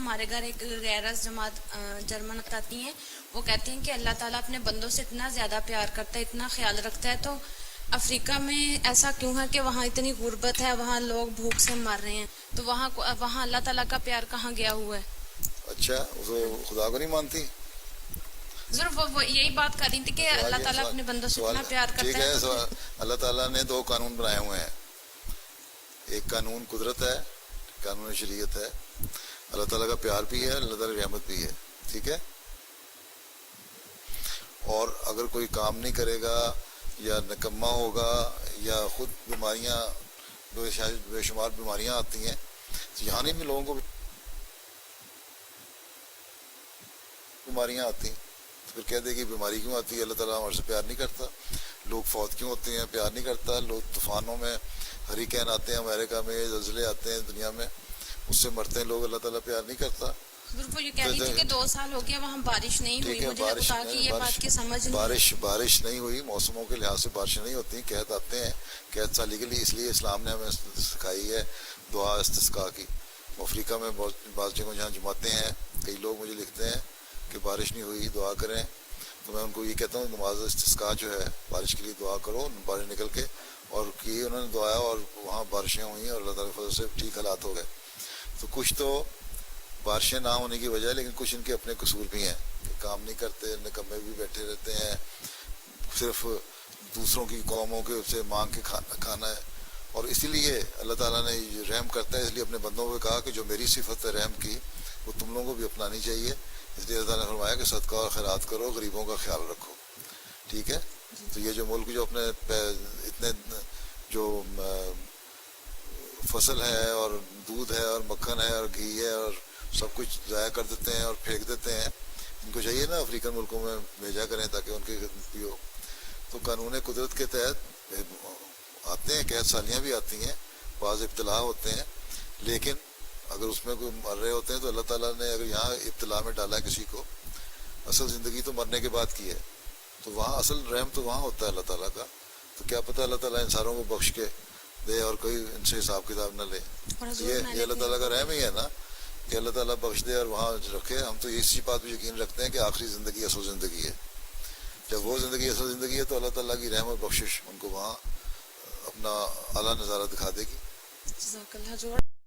ہمارے گھر ایک غیرت جماعت جرمن آتی ہیں, وہ کہتی ہیں کہ اللہ تعالیٰ اپنے بندوں سے اتنا زیادہ پیار کرتا ہے, اتنا خیال رکھتا ہے, تو افریقہ میں ایسا کیوں ہے کہ وہاں اتنی غربت ہے, وہاں لوگ بھوک سے مر رہے ہیں, تو وہاں اللہ تعالیٰ کا پیار کہاں گیا ہوا ہے؟ اچھا, وہ خدا کو نہیں مانتی؟ ضرور وہ یہی بات کر رہی تھی کہ اللہ تعالیٰ اپنے بندوں سے اتنا پیار ٹھیک کرتا ہے. ہے. اللہ تعالیٰ نے دو قانون بنائے ہوئے ہیں, ایک قانون قدرت ہے, قانون شریعت ہے. اللہ تعالیٰ کا پیار بھی ہے, اللہ تعالیٰ کی رحمت بھی ہے, ٹھیک ہے. اور اگر کوئی کام نہیں کرے گا یا نکما ہوگا یا خود بیماریاں بے شمار بیماریاں آتی ہیں, تو یہاں نہیں بھی لوگوں کو بیماریاں آتی ہیں, تو پھر کہہ دے کہ بیماری کیوں آتی ہے, اللہ تعالیٰ ہمارے سے پیار نہیں کرتا. لوگ فوت کیوں ہوتے ہیں, پیار نہیں کرتا. لوگ طوفانوں میں ہریکین آتے ہیں, امریکہ میں زلزلے آتے ہیں, دنیا میں اس سے مرتے ہیں لوگ, اللہ تعالیٰ پیار نہیں کرتا. وہ یہ کہہ رہی تھی کہ 2 سال ہو گیا وہاں بارش نہیں ہوئی. مجھے خدا کی یہ بات کی سمجھ نہیں. بارش نہیں ہوئی, موسموں کے لحاظ سے بارشیں نہیں ہوتی. قحط آتے ہیں, قحط سالی کے لیے, اس لیے اسلام نے ہمیں سکھائی ہے دعا استسقاء کی. افریقہ میں بعض جگہوں جہاں جماعتیں ہیں, کئی لوگ مجھے لکھتے ہیں کہ بارش نہیں ہوئی, دعا کریں, تو میں ان کو یہ کہتا ہوں نماز استسقاء جو ہے بارش کے لیے دعا کرو. بارش نکل کے اور کی انہوں نے دعایا اور وہاں بارشیں ہوئیں اور اللہ تعالیٰ کی فضل سے ٹھیک حالات ہو گئے. تو کچھ تو بارشیں نہ ہونے کی وجہ ہے, لیکن کچھ ان کے اپنے قصور بھی ہیں کہ کام نہیں کرتے, نکمے بھی بیٹھے رہتے ہیں, صرف دوسروں کی قوموں کے سے مانگ کے کھانا ہے. اور اسی لیے اللہ تعالیٰ نے رحم کرتا ہے, اس لیے اپنے بندوں کو کہا کہ جو میری صفت ہے رحم کی وہ تم لوگوں کو بھی اپنانی چاہیے. اس لیے اللہ تعالیٰ نے فرمایا کہ صدقہ اور خیرات کرو, غریبوں کا خیال رکھو, ٹھیک ہے. تو یہ جو ملک جو اپنے اتنے جو فصل ہے اور دودھ ہے اور مکھن ہے اور گھی ہے اور سب کچھ ضائع کر دیتے ہیں اور پھینک دیتے ہیں, ان کو چاہیے نا افریقن ملکوں میں بھیجا کریں تاکہ ان کی خدمت بھی ہو. تو قانون قدرت کے تحت آتے ہیں, قحط سالیاں بھی آتی ہیں, بعض ابتلا ہوتے ہیں, لیکن اگر اس میں کوئی مر رہے ہوتے ہیں تو اللہ تعالیٰ نے اگر یہاں ابتلا میں ڈالا ہے کسی کو, اصل زندگی تو مرنے کے بعد کی ہے, تو وہاں اصل رحم تو وہاں ہوتا ہے اللہ تعالیٰ کا. تو کیا پتہ اللہ تعالیٰ انسانوں کو بخش کے دے اور کوئی ان سے حساب کتاب نہ لے. یہ اللہ تعالیٰ کا رحم ہی ہے نا کہ اللہ تعالیٰ بخش دے اور وہاں رکھے. ہم تو اسی بات پہ یقین رکھتے ہیں کہ آخری زندگی اصل زندگی ہے. جب وہ زندگی اصل زندگی ہے تو اللہ تعالیٰ کی رحم اور بخشش ان کو وہاں اپنا اعلیٰ نظارہ دکھا دے گی. جزاک اللہ.